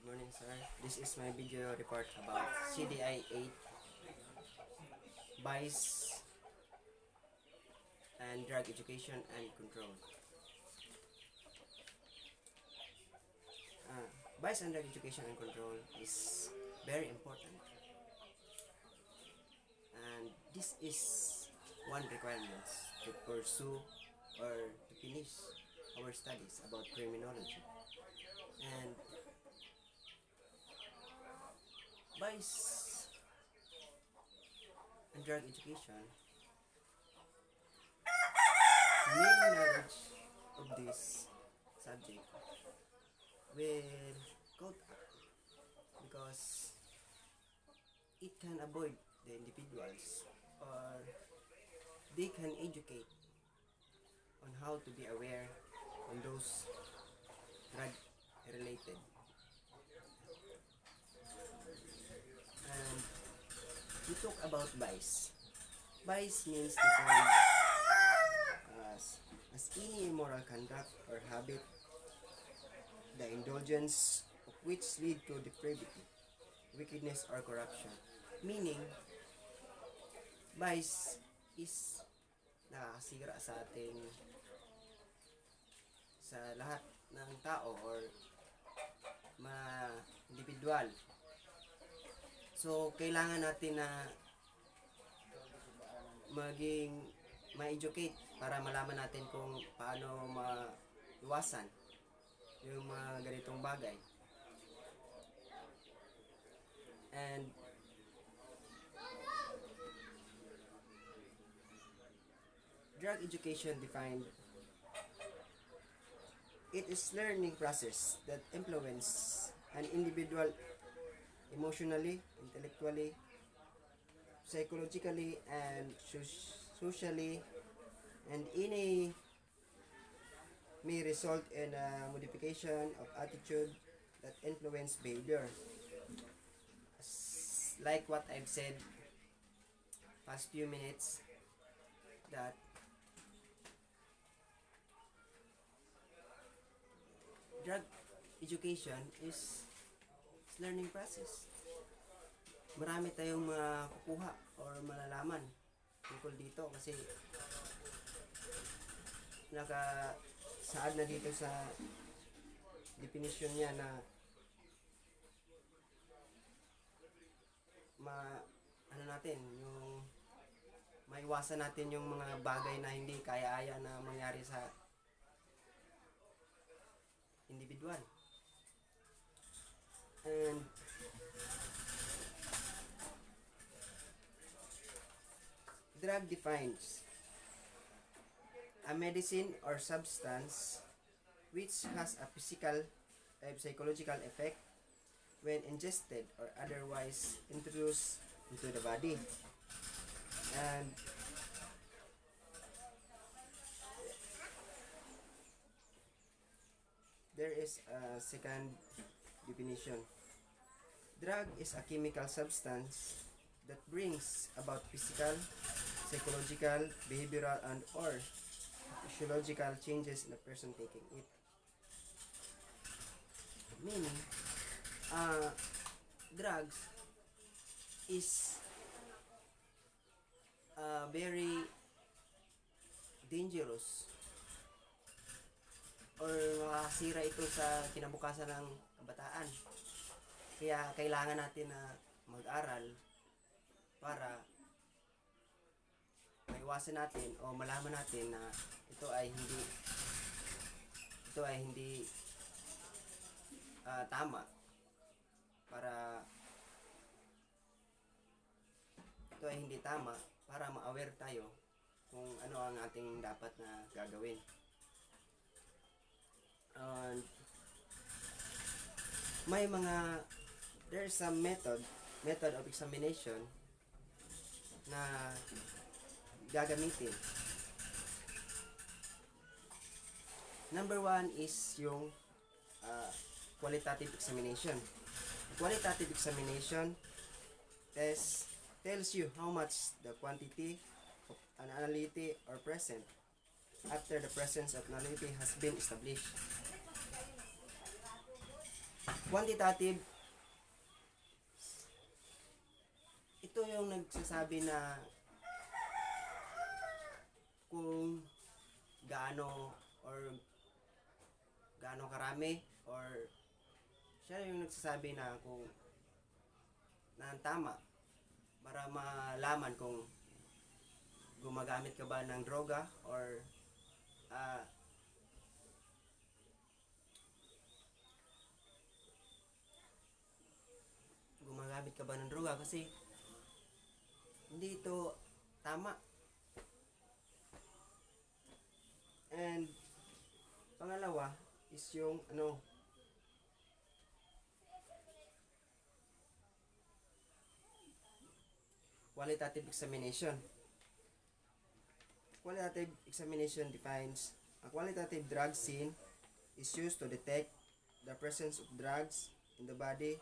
Good morning, sir. This is my video report about CDI-8 vice and drug education and control. Vice and drug education and control is very important, and this is one requirement to pursue or to finish our studies about criminology. And vice and drug education, many knowledge of this subject will go up because it can avoid the individuals, or they can educate on how to be aware on those drug related. And we talk about vice. Vice means defined as any immoral conduct or habit, the indulgence of which lead to depravity, wickedness, or corruption. Meaning, vice is nakakasira sa ating, sa lahat ng tao or mga individual. So, kailangan natin na ma-educate para malaman natin kung paano maiwasan yung mga ganitong bagay. And drug education defined, it is learning process that influence an individual emotionally, intellectually, psychologically, and socially, and may result in a modification of attitude that influence behavior. Like what I've said past few minutes, that drug education is learning process. Marami tayong makukuha or malalaman tungkol dito kasi nakasaad na dito sa definition niya na yung maiwasan natin yung mga bagay na hindi kaya-aya na mangyari sa individual. And drug defines a medicine or substance which has a physical and psychological effect when ingested or otherwise introduced into the body. And there is a second definition. Drug is a chemical substance that brings about physical, psychological, behavioral, and or physiological changes in the person taking it. Meaning, drugs is very dangerous or makakasira ito sa kinabukasan ng kabataan. Kaya kailangan natin na mag-aral para maiwasan natin o malaman natin na ito ay hindi tama, para ma-aware tayo kung ano ang ating dapat na gagawin. And there's some method of examination na gagamitin. Number 1 is yung qualitative examination. Qualitative examination tells you how much the quantity of an analyte are present after the presence of nullity has been established. Quantitative, ito yung nagsasabi na kung gaano or gaano karami, or siya yung nagsasabi na kung na tama para malaman kung gumagamit ka ba ng droga or ah, gumagamit ka ba ng droga, kasi hindi ito tama. And pangalawa is yung qualitative examination. Qualitative examination defines a qualitative drug scene is used to detect the presence of drugs in the body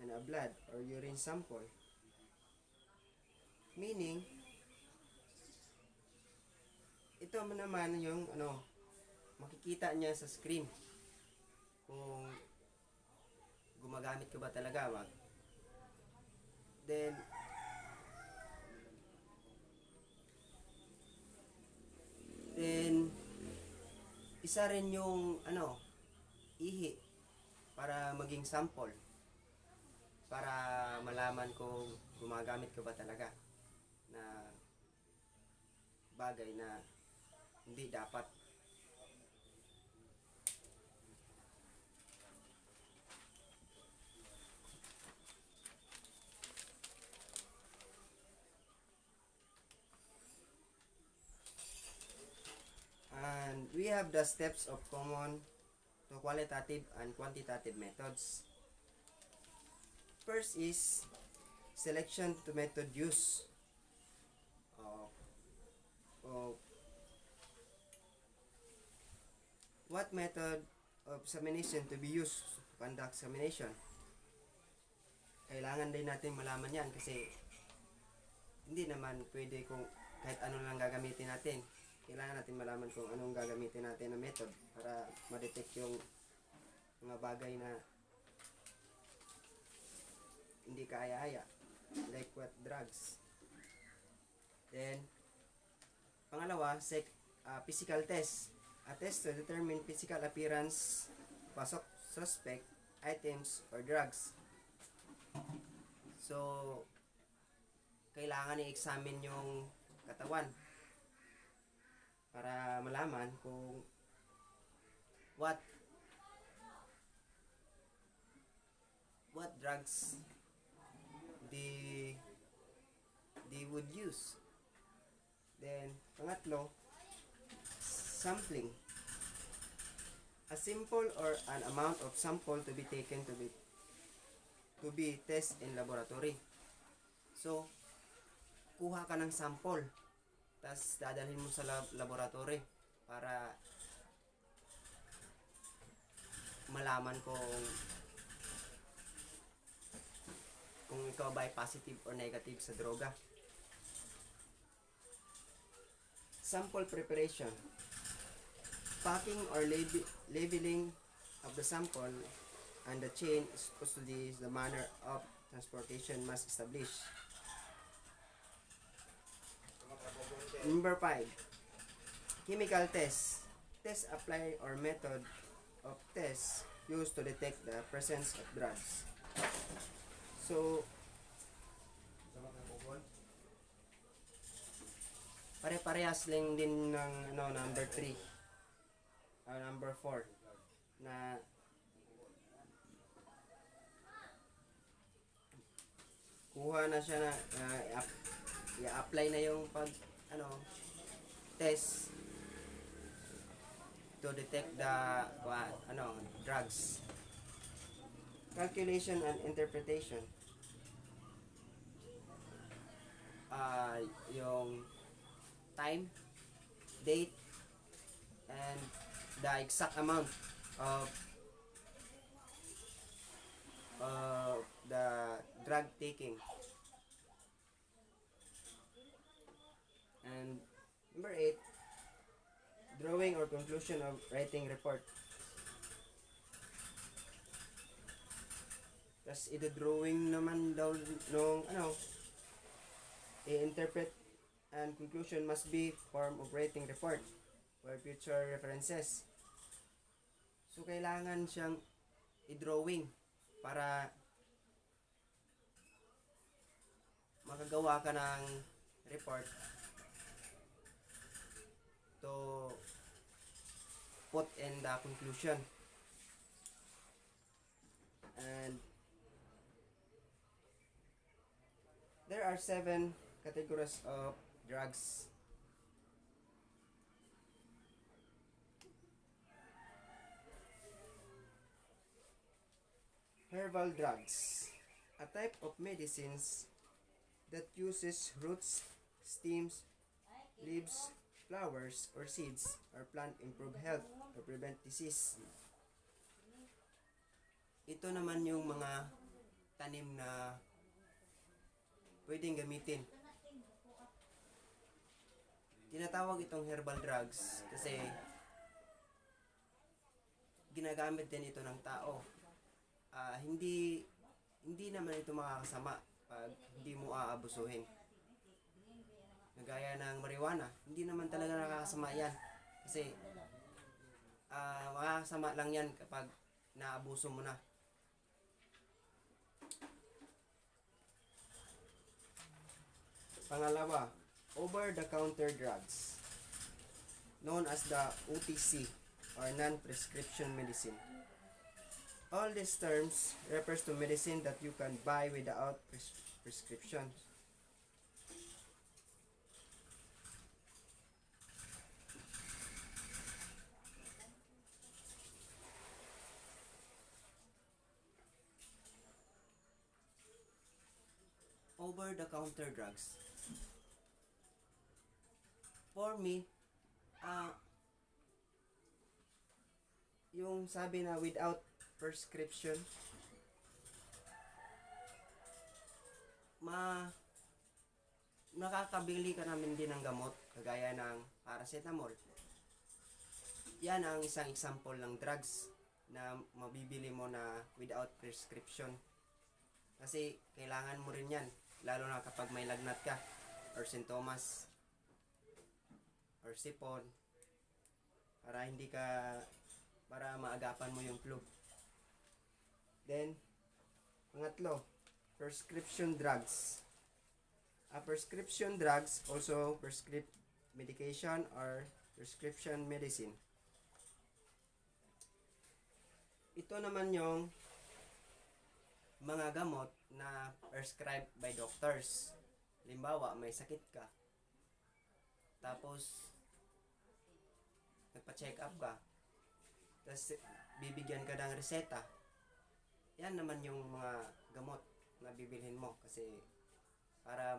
and a blood or urine sample. Meaning, ito naman yung makikita niya sa screen kung gumagamit ka ba talaga. Then isa rin yung ihi para maging sample para malaman kung gumagamit ka ba talaga na bagay na hindi dapat. And we have the steps of common to qualitative and quantitative methods. First is selection to method use. What method of examination to be used to conduct examination? Kailangan din natin malaman yan, kasi hindi naman pwede kung kahit ano lang gagamitin natin. Kailangan natin malaman kung anong gagamitin natin na method para ma-detect yung mga bagay na hindi kaaya-aya, like what drugs. Then pangalawa, physical test. A test to determine physical appearance of suspect items or drugs. So kailangan i-examine yung katawan para malaman kung what drugs they would use. Then pangatlo, sampling. A simple or an amount of sample to be taken to be tested in laboratory. So kuha ka ng sample, tapos dadalhin mo sa laboratory para malaman kung ikaw ba ay positive or negative sa droga. Sample preparation. Packing or labeling of the sample and the chain is custody the manner of transportation must establish. Number 5. Chemical test. Test apply or method of test used to detect the presence of drugs. So pare-parehas lang din ng number 3 number 4 na kuha na siya na i-apply na yung test to detect the drugs. Calculation and interpretation. Yung time, date, and the exact amount of the drug taking. And number 8, drawing or conclusion of writing report. Tas ito-drawing naman daw nung i-interpret and conclusion must be form of rating report for future references. So kailangan siyang i-drawing para makagawa ka ng report to put in the conclusion. And there are 7 categories of drugs. Herbal drugs, a type of medicines that uses roots, stems, leaves, flowers, or seeds or plant improve health or prevent disease. Ito naman yung mga tanim na pwedeng gamitin. Tinatawag itong herbal drugs kasi ginagamit din ito ng tao. Hindi naman ito makakasama pag hindi mo aabusuhin. Gaya ng marijuana, hindi naman talaga nakakasama yan. Kasi makakasama lang yan kapag naabuso mo na. Pangalawa, over-the-counter drugs, known as the OTC or non-prescription medicine. All these terms refers to medicine that you can buy without prescription. Over-the-counter drugs. For me, yung sabi na without prescription, nakakabili ka namin din ng gamot kagaya ng paracetamol. Yan ang isang example ng drugs na mabibili mo na without prescription. Kasi kailangan mo rin yan, lalo na kapag may lagnat ka or sintomas or sipon, para maagapan mo yung flu. Then, pangatlo, prescription drugs. Prescription drugs, also prescribed medication or prescription medicine. Ito naman yung mga gamot na prescribed by doctors. Halimbawa, may sakit ka, tapos nagpa-check up ka, tapos bibigyan ka ng reseta. Yan naman yung mga gamot na bibilhin mo kasi para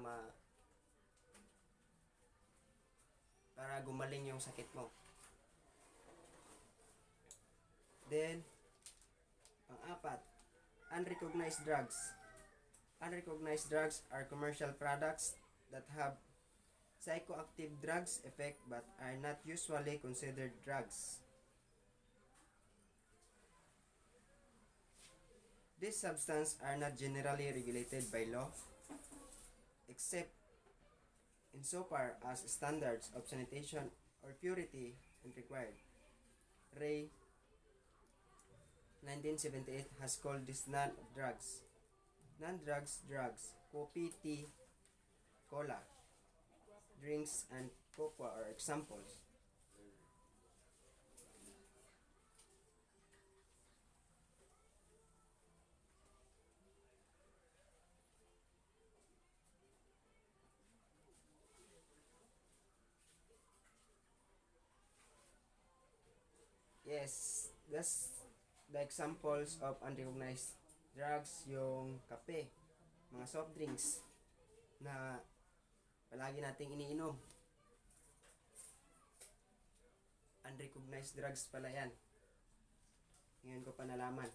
gumaling yung sakit mo. Then, pang-apat, unrecognized drugs. Unrecognized drugs are commercial products that have psychoactive drugs effect but are not usually considered drugs. These substances are not generally regulated by law, except insofar as standards of sanitation or purity are required. Ray 1978 has called this non-drugs. Non-drugs drugs, coffee, tea, cola, drinks, and cocoa are examples. Yes, that's the examples of unrecognized drugs, yung kape, mga soft drinks na palagi nating iniinom. Unrecognized drugs pala yan. Ngayon ko pa nalaman.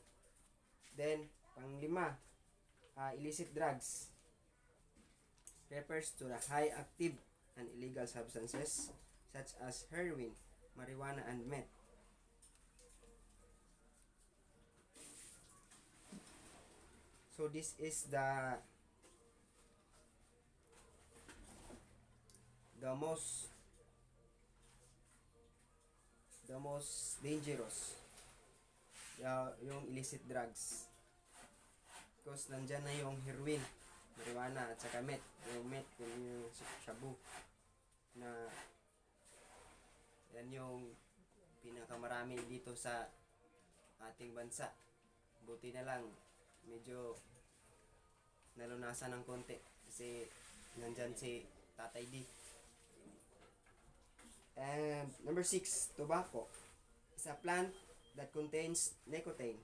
Then, pang-5, illicit drugs refers to the high active and illegal substances such as heroin, marijuana, and meth. So this is the most dangerous, yung illicit drugs, because nandyan na yung heroin, marijuana at saka meth. Yung meth, yung shabu, na yan yung pinakamarami dito sa ating bansa. Buti na lang medyo nalunasan ng konti kasi nandyan si Tatay D. And number 6, tobacco is a plant that contains nicotine,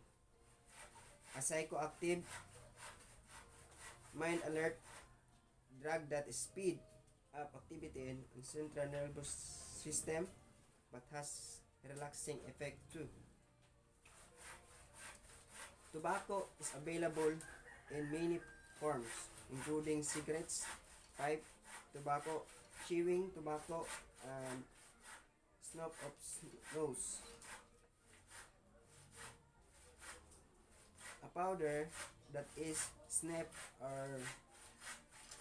a psychoactive, mind alert drug that speed up activity in central nervous system but has relaxing effect too. Tobacco is available in many forms, including cigarettes, pipe tobacco, chewing tobacco, and snuff of nose. A powder that is snipped or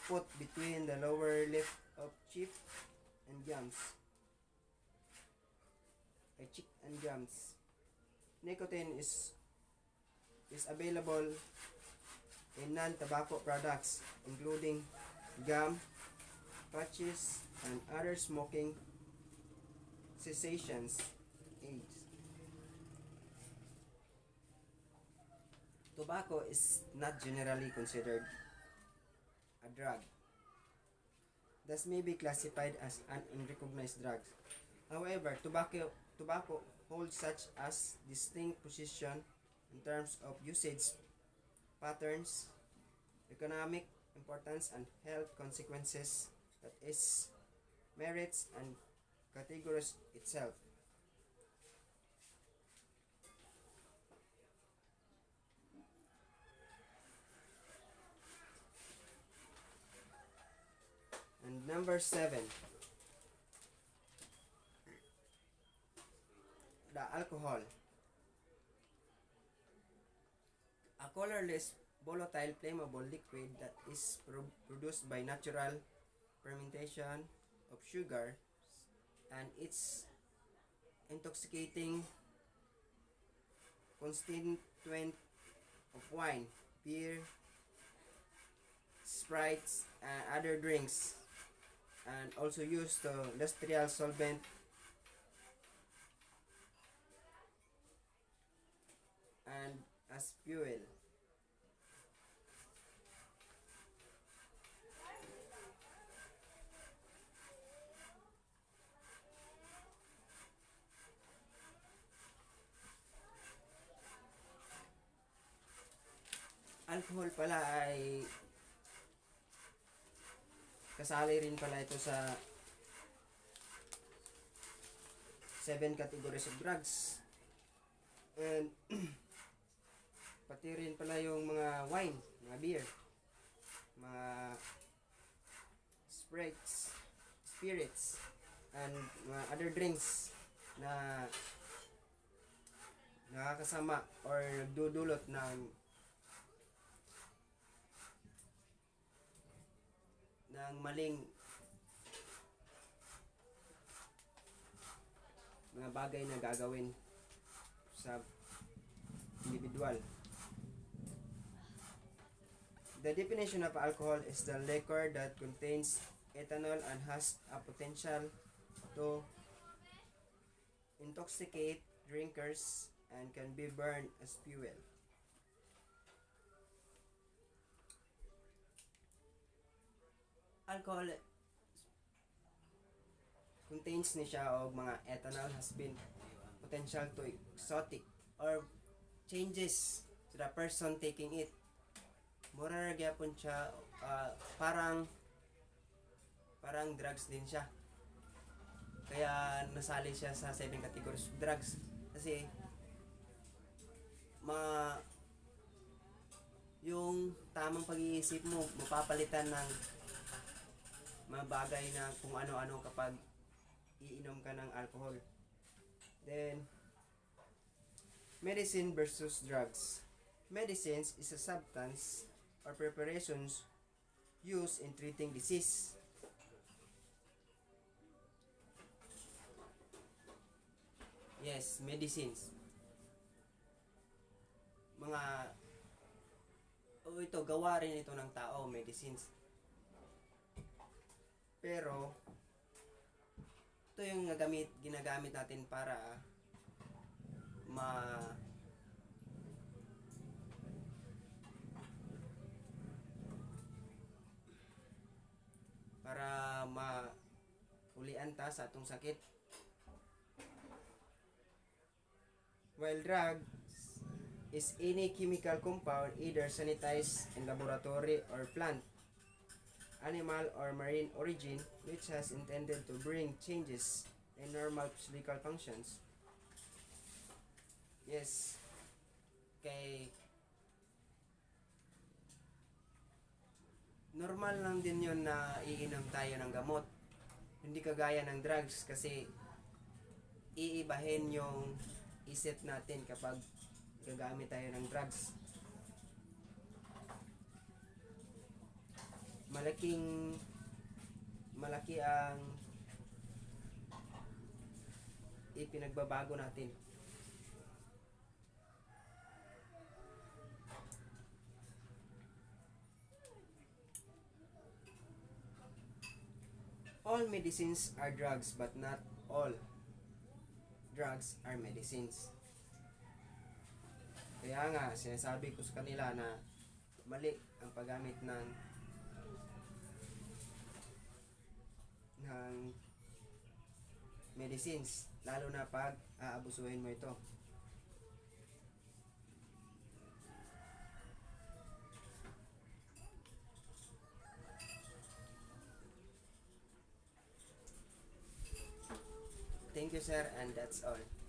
put between the lower lip of cheek and gums. Nicotine is available in non-tobacco products, including gum, patches, and other smoking cessations aids. Tobacco is not generally considered a drug, thus may be classified as an unrecognized drug. However, tobacco holds such as distinct position in terms of usage patterns, economic importance, and health consequences that is merits and categories itself. And number 7, the alcohol. A colorless, volatile, flammable liquid that is produced by natural fermentation of sugar and its intoxicating constituent of wine, beer, sprites, and other drinks, and also used to industrial solvent and as fuel. Alcohol pala ay kasali rin pala ito sa 7 categories of drugs. And pati rin pala yung mga wine, mga beer, mga spirits, and mga other drinks na nakakasama or nagdudulot ng maling mga bagay na gagawin sa individual. The definition of alcohol is the liquor that contains ethanol and has a potential to intoxicate drinkers and can be burned as fuel. Alcohol contains ni siya og mga ethanol has been potential to exotic or changes to the person taking it. Mura ra gyapon siya, parang drugs din siya. Kaya nasali siya sa 7 categories of drugs kasi yung tamang pag-iisip mo mapapalitan ng mga bagay na kung ano-ano kapag iinom ka ng alcohol. Then medicine versus drugs. Medicines is a substance or preparations used in treating disease. Yes, medicines. Mga ito gawa rin ito ng tao, medicines. Pero ito yung ginagamit natin para ma para ulian ta sa atong sakit. While drugs is any chemical compound either sanitized in laboratory or plant, animal or marine origin which has intended to bring changes in normal physical functions. Yes. Kay normal lang din yun na iinom tayo ng gamot. Hindi kagaya ng drugs kasi iibahin yung isip natin kapag gagamit tayo ng drugs. Malaki ang ipinagbabago natin. All medicines are drugs but not all drugs are medicines. Kaya nga, sinasabi ko sa kanila na mali ang paggamit ng medicines, lalo na pag aabusuhin mo ito. Thank you, sir, and that's all.